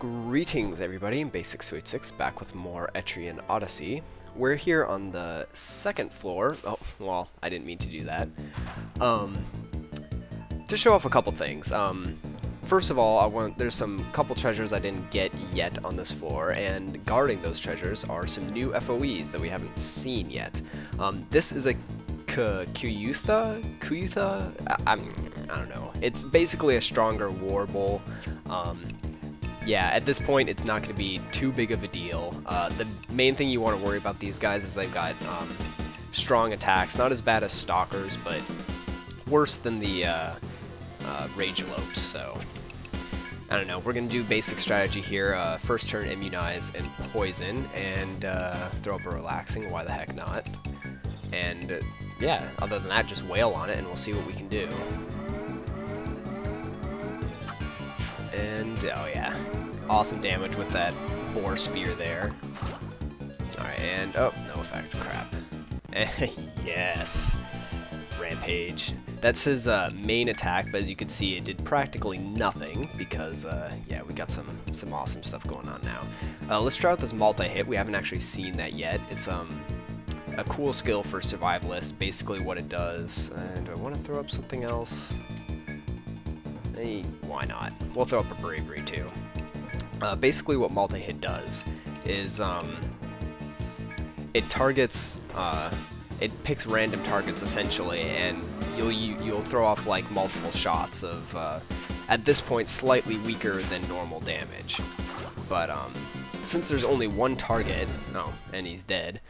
Greetings everybody, Basics286 back with more Etrian Odyssey. We're here on the second floor. Oh, well, I didn't mean to do that. To show off a couple things. First of all, there's some couple treasures I didn't get yet on this floor, and guarding those treasures are some new FOEs that we haven't seen yet. This is a Kuyutha? I don't know. It's basically a stronger war bull. Yeah, at this point, it's not going to be too big of a deal. The main thing you want to worry about these guys is they've got strong attacks. Not as bad as Stalkers, but worse than the Rage Elopes, so I don't know. We're going to do basic strategy here. First turn, Immunize and Poison, and throw up a Relaxing. Why the heck not? And yeah, other than that, just wail on it, and we'll see what we can do. And, oh yeah, awesome damage with that boar spear there. Alright, and, oh, no effect, crap. Yes, Rampage. That's his main attack, but as you can see, it did practically nothing because, yeah, we got some awesome stuff going on now. Let's try out this multi-hit. We haven't actually seen that yet. It's a cool skill for survivalists, basically what it does. And do I want to throw up something else? Why not? We'll throw up a Bravery too. Basically what multi-hit does is it targets, it picks random targets essentially, and you'll throw off like multiple shots of, at this point, slightly weaker than normal damage. But since there's only one target, oh, and he's dead,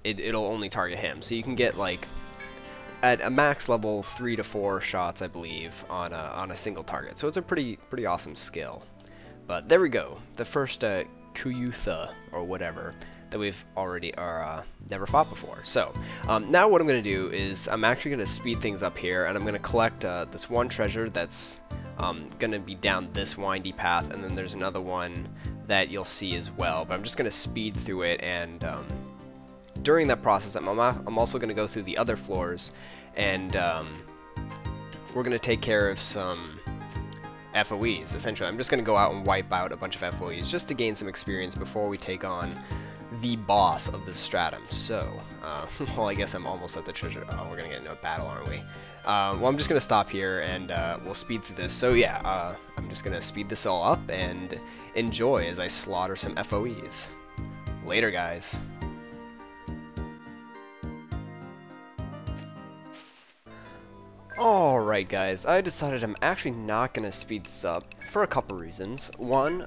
it'll only target him. So you can get like at a max level 3 to 4 shots, I believe, on a single target. So it's a pretty awesome skill. But there we go, the first Kuyutha or whatever that we've already never fought before. So now what I'm going to do is I'm actually going to speed things up here, and I'm going to collect this one treasure that's going to be down this windy path, and then there's another one that you'll see as well. But I'm just going to speed through it, and during that process, I'm also going to go through the other floors, and we're going to take care of some FOEs, essentially. I'm just going to go out and wipe out a bunch of FOEs just to gain some experience before we take on the boss of the stratum. So, well, I guess I'm almost at the treasure. Oh, we're going to get into a battle, aren't we? Well, I'm just going to stop here, and we'll speed through this. So, yeah, I'm just going to speed this all up and enjoy as I slaughter some FOEs. Later, guys. Alright guys, I decided I'm actually not going to speed this up for a couple reasons. One,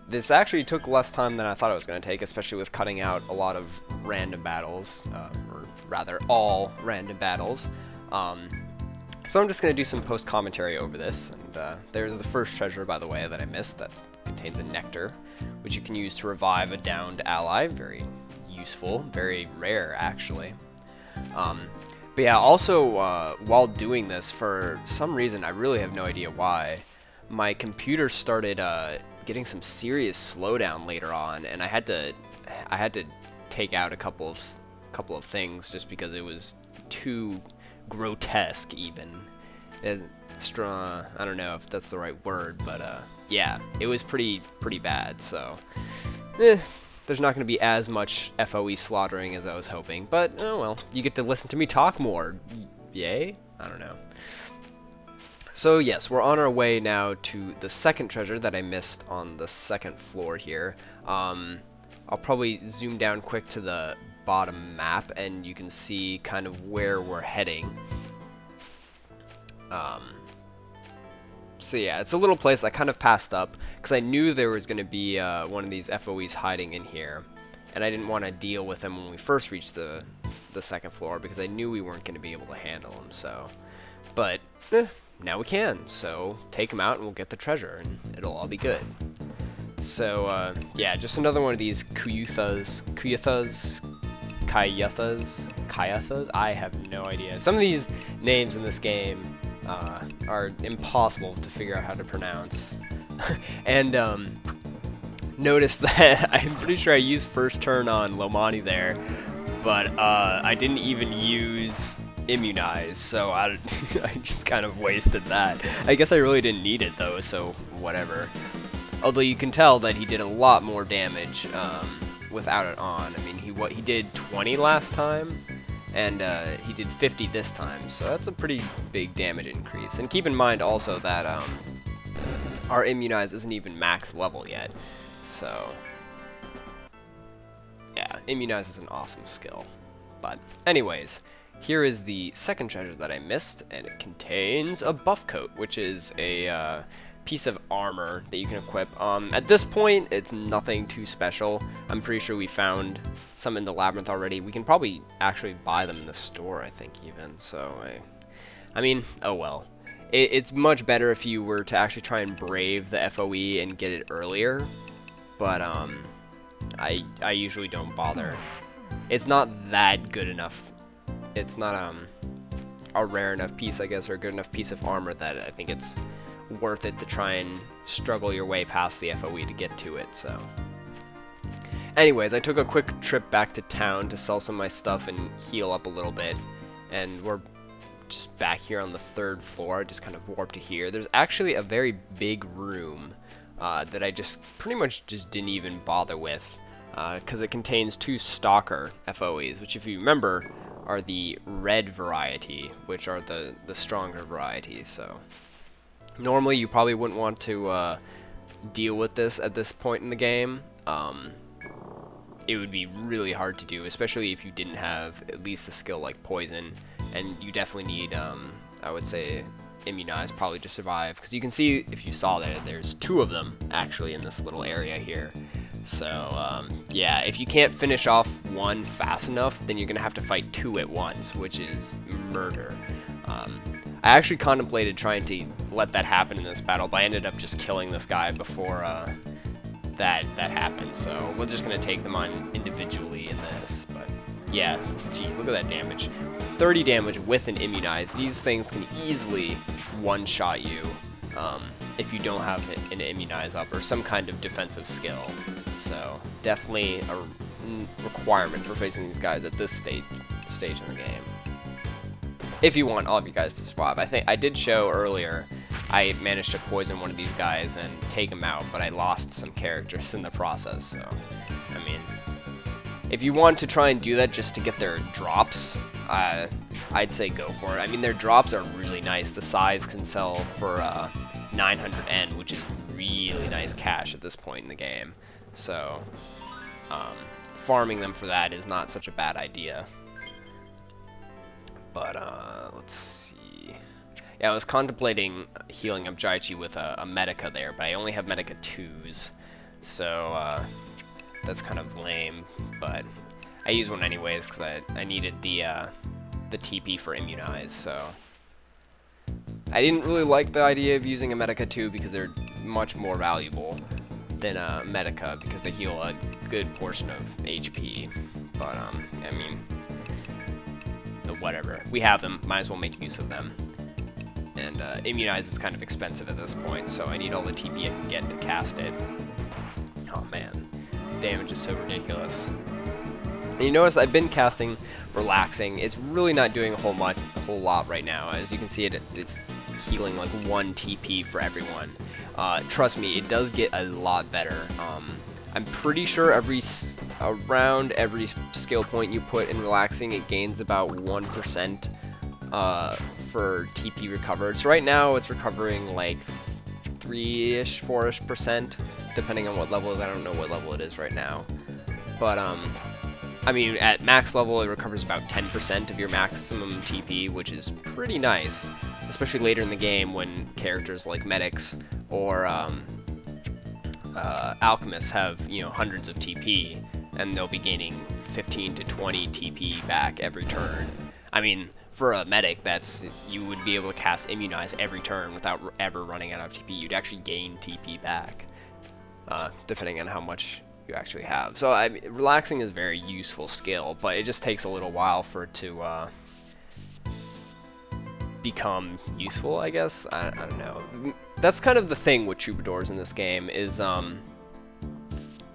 this actually took less time than I thought it was going to take, especially with cutting out a lot of random battles, or rather all random battles. So I'm just going to do some post-commentary over this, and there's the first treasure, by the way, that I missed. That contains a nectar, which you can use to revive a downed ally. Very useful, very rare actually. But yeah, also, while doing this, for some reason, I really have no idea why, my computer started getting some serious slowdown later on, and I had to take out a couple of things just because it was too grotesque even. I don't know if that's the right word, but yeah, it was pretty bad. So, there's not going to be as much FOE slaughtering as I was hoping, but oh well, you get to listen to me talk more. Yay? I don't know. So yes, we're on our way now to the second treasure that I missed on the second floor here. I'll probably zoom down quick to the bottom map, and you can see kind of where we're heading. So yeah, it's a little place I kind of passed up because I knew there was going to be one of these FOEs hiding in here, and I didn't want to deal with them when we first reached the second floor because I knew we weren't going to be able to handle them. So, but now we can. So take them out and we'll get the treasure, and it'll all be good. So yeah, just another one of these Kuyuthas. I have no idea. Some of these names in this game are impossible to figure out how to pronounce. And notice that I'm pretty sure I used first turn on Lomani there, but I didn't even use Immunize, so I just kind of wasted that. I guess I really didn't need it though, so whatever. Although you can tell that he did a lot more damage without it on. I mean, he did 20 last time, and he did 50 this time, so that's a pretty big damage increase. And keep in mind also that our Immunize isn't even max level yet, so yeah, Immunize is an awesome skill. But anyways, here is the second treasure that I missed, and it contains a buff coat, which is a piece of armor that you can equip. At this point, it's nothing too special. I'm pretty sure we found some in the labyrinth already. We can probably actually buy them in the store, I think, even. So, I mean, oh well. It's much better if you were to actually try and brave the FOE and get it earlier, but I usually don't bother. It's not that good enough. It's not a rare enough piece, I guess, or a good enough piece of armor that I think it's worth it to try and struggle your way past the FOE to get to it. So anyways, I took a quick trip back to town to sell some of my stuff and heal up a little bit, and we're just back here on the 3rd floor. I just kind of warped to here. There's actually a very big room that I just pretty much just didn't even bother with because it contains 2 Stalker FOEs, which if you remember are the red variety, which are the stronger variety. So normally you probably wouldn't want to deal with this at this point in the game. It would be really hard to do, especially if you didn't have at least a skill like Poison, and you definitely need, I would say, Immunize probably to survive, because you can see, if you saw there, there's 2 of them actually in this little area here. So yeah, if you can't finish off one fast enough, then you're gonna have to fight 2 at once, which is murder. I actually contemplated trying to let that happen in this battle, but I ended up just killing this guy before that happened. So we're just gonna take them on individually in this. But yeah, geez, look at that damage. 30 damage with an Immunize. These things can easily one-shot you if you don't have an Immunize up or some kind of defensive skill. So definitely a requirement for facing these guys at this stage in the game, if you want all of you guys to survive. I think I did show earlier I managed to poison one of these guys and take him out, but I lost some characters in the process. So I mean, if you want to try and do that just to get their drops, I'd say go for it. I mean, their drops are really nice. The size can sell for 900N, which is really nice cash at this point in the game. So farming them for that is not such a bad idea. But let's see. Yeah, I was contemplating healing up Jaichi with a Medica there, but I only have Medica 2s, so that's kind of lame. But I use one anyways because I needed the TP for Immunize. So I didn't really like the idea of using a Medica 2 because they're much more valuable than a Medica because they heal a good portion of HP. But I mean, whatever. We have them, might as well make use of them. And Immunize is kind of expensive at this point, so I need all the TP I can get to cast it. Oh man, damage is so ridiculous. And you notice I've been casting Relaxing. It's really not doing a whole lot right now. As you can see, it's healing like 1 TP for everyone. Trust me, it does get a lot better. I'm pretty sure around every skill point you put in Relaxing, it gains about 1% for TP recovered. So right now it's recovering like 3-ish, 4-ish%, depending on what level it is. I don't know what level it is right now. But I mean, at max level it recovers about 10% of your maximum TP, which is pretty nice, especially later in the game when characters like medics or alchemists have, you know, hundreds of TP, and they'll be gaining 15 to 20 TP back every turn. I mean, for a medic, you would be able to cast Immunize every turn without ever running out of TP. You'd actually gain TP back, depending on how much you actually have. So I mean, Relaxing is a very useful skill, but it just takes a little while for it to become useful, I guess. I don't know. That's kind of the thing with troubadours in this game, is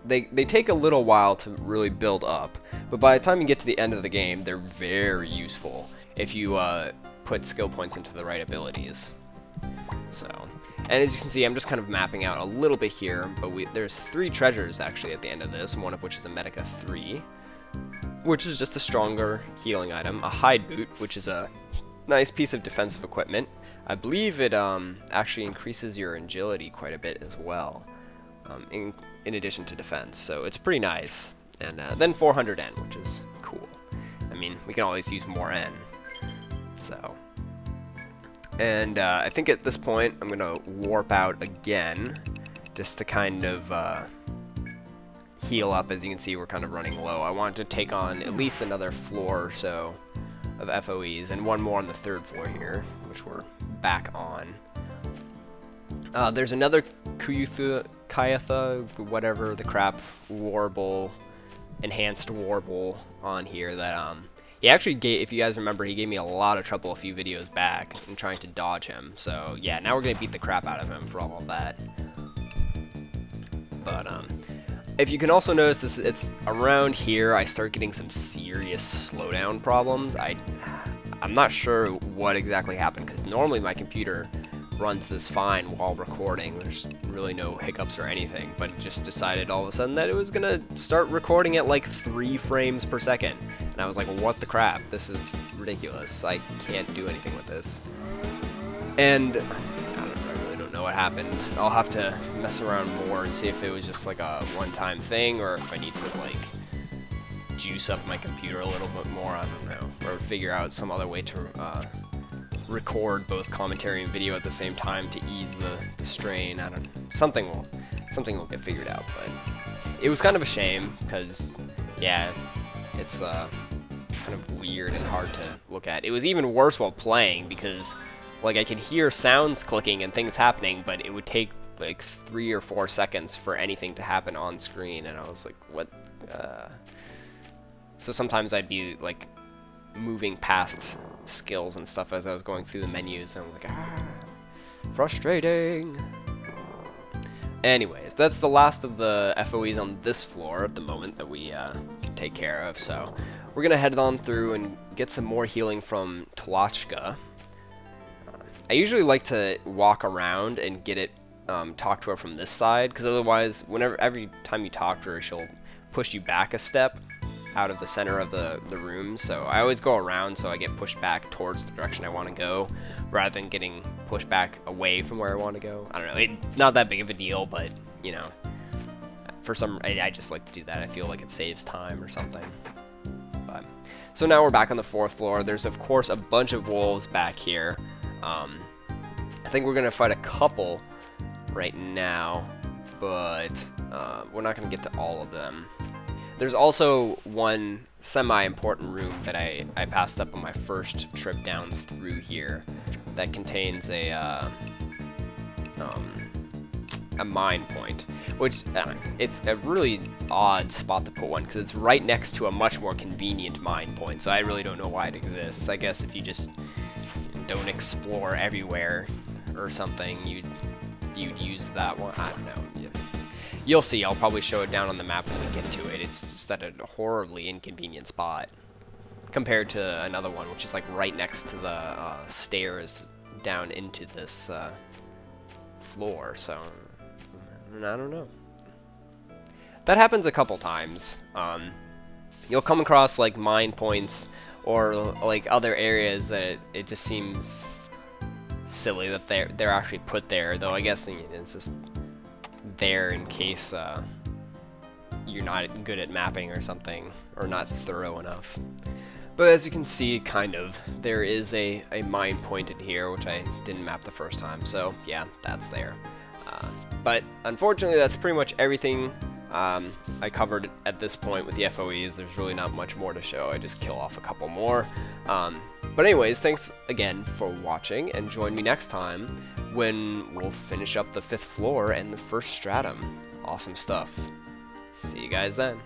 they take a little while to really build up, but by the time you get to the end of the game, they're very useful if you put skill points into the right abilities. So, and as you can see, I'm just kind of mapping out a little bit here, but there's 3 treasures actually at the end of this, one of which is a Medica 3, which is just a stronger healing item, a hide boot, which is a nice piece of defensive equipment. I believe it actually increases your agility quite a bit as well, in addition to defense, so it's pretty nice. And then 400 N, which is cool. I mean, we can always use more N. So, and I think at this point I'm gonna warp out again, just to kind of heal up. As you can see, we're kind of running low. I want to take on at least another floor or so of FOEs, and one more on the 3rd floor here, which we're back on. There's another Kayatha, whatever the crap, warble, enhanced warble on here that he actually gave, if you guys remember, he gave me a lot of trouble a few videos back in trying to dodge him. So yeah, now we're gonna beat the crap out of him for all of that. But if you can also notice this, it's around here I start getting some serious slowdown problems. I'm not sure what exactly happened, because normally my computer runs this fine while recording. There's really no hiccups or anything, but it just decided all of a sudden that it was gonna start recording at like 3 frames per second. And I was like, what the crap? This is ridiculous. I can't do anything with this. And I really don't know what happened. I'll have to mess around more and see if it was just like a one-time thing, or if I need to like juice up my computer a little bit more. I don't know, or figure out some other way to record both commentary and video at the same time to ease the strain. I don't know. Something will get figured out. But it was kind of a shame, because yeah, it's kind of weird and hard to look at. It was even worse while playing, because like I could hear sounds clicking and things happening, but it would take like 3 or 4 seconds for anything to happen on screen, and I was like, what? So sometimes I'd be like moving past skills and stuff as I was going through the menus, and I'm like, frustrating. Anyways, that's the last of the FOEs on this floor at the moment that we can take care of, so we're gonna head on through and get some more healing from Tolochka. I usually like to walk around and get it, talk to her from this side, because otherwise, every time you talk to her, she'll push you back a step out of the center of the room. So I always go around, so I get pushed back towards the direction I want to go, rather than getting pushed back away from where I want to go. I don't know, not that big of a deal, but you know, for some, I just like to do that. I feel like it saves time or something. But so now we're back on the 4th floor. There's of course a bunch of wolves back here. I think we're gonna fight a couple right now, but we're not gonna get to all of them. There's also one semi-important room that I passed up on my first trip down through here that contains a mine point, which it's a really odd spot to put one, because it's right next to a much more convenient mine point, so I really don't know why it exists. I guess if you just don't explore everywhere or something, you'd use that one. I don't know. You'll see. I'll probably show it down on the map when we get to it. It's just at a horribly inconvenient spot compared to another one, which is like right next to the stairs down into this floor. So I don't know. That happens a couple times. You'll come across like mine points or like other areas that it just seems silly that they're actually put there. Though I guess it's just there in case you're not good at mapping or something, or not thorough enough. But as you can see, kind of, there is a mine pointed here, which I didn't map the first time, so yeah, that's there. But unfortunately, that's pretty much everything I covered at this point with the FOEs. There's really not much more to show. I just kill off a couple more. But anyways, thanks again for watching, and join me next time when we'll finish up the 5th floor and the 1st stratum. Awesome stuff. See you guys then.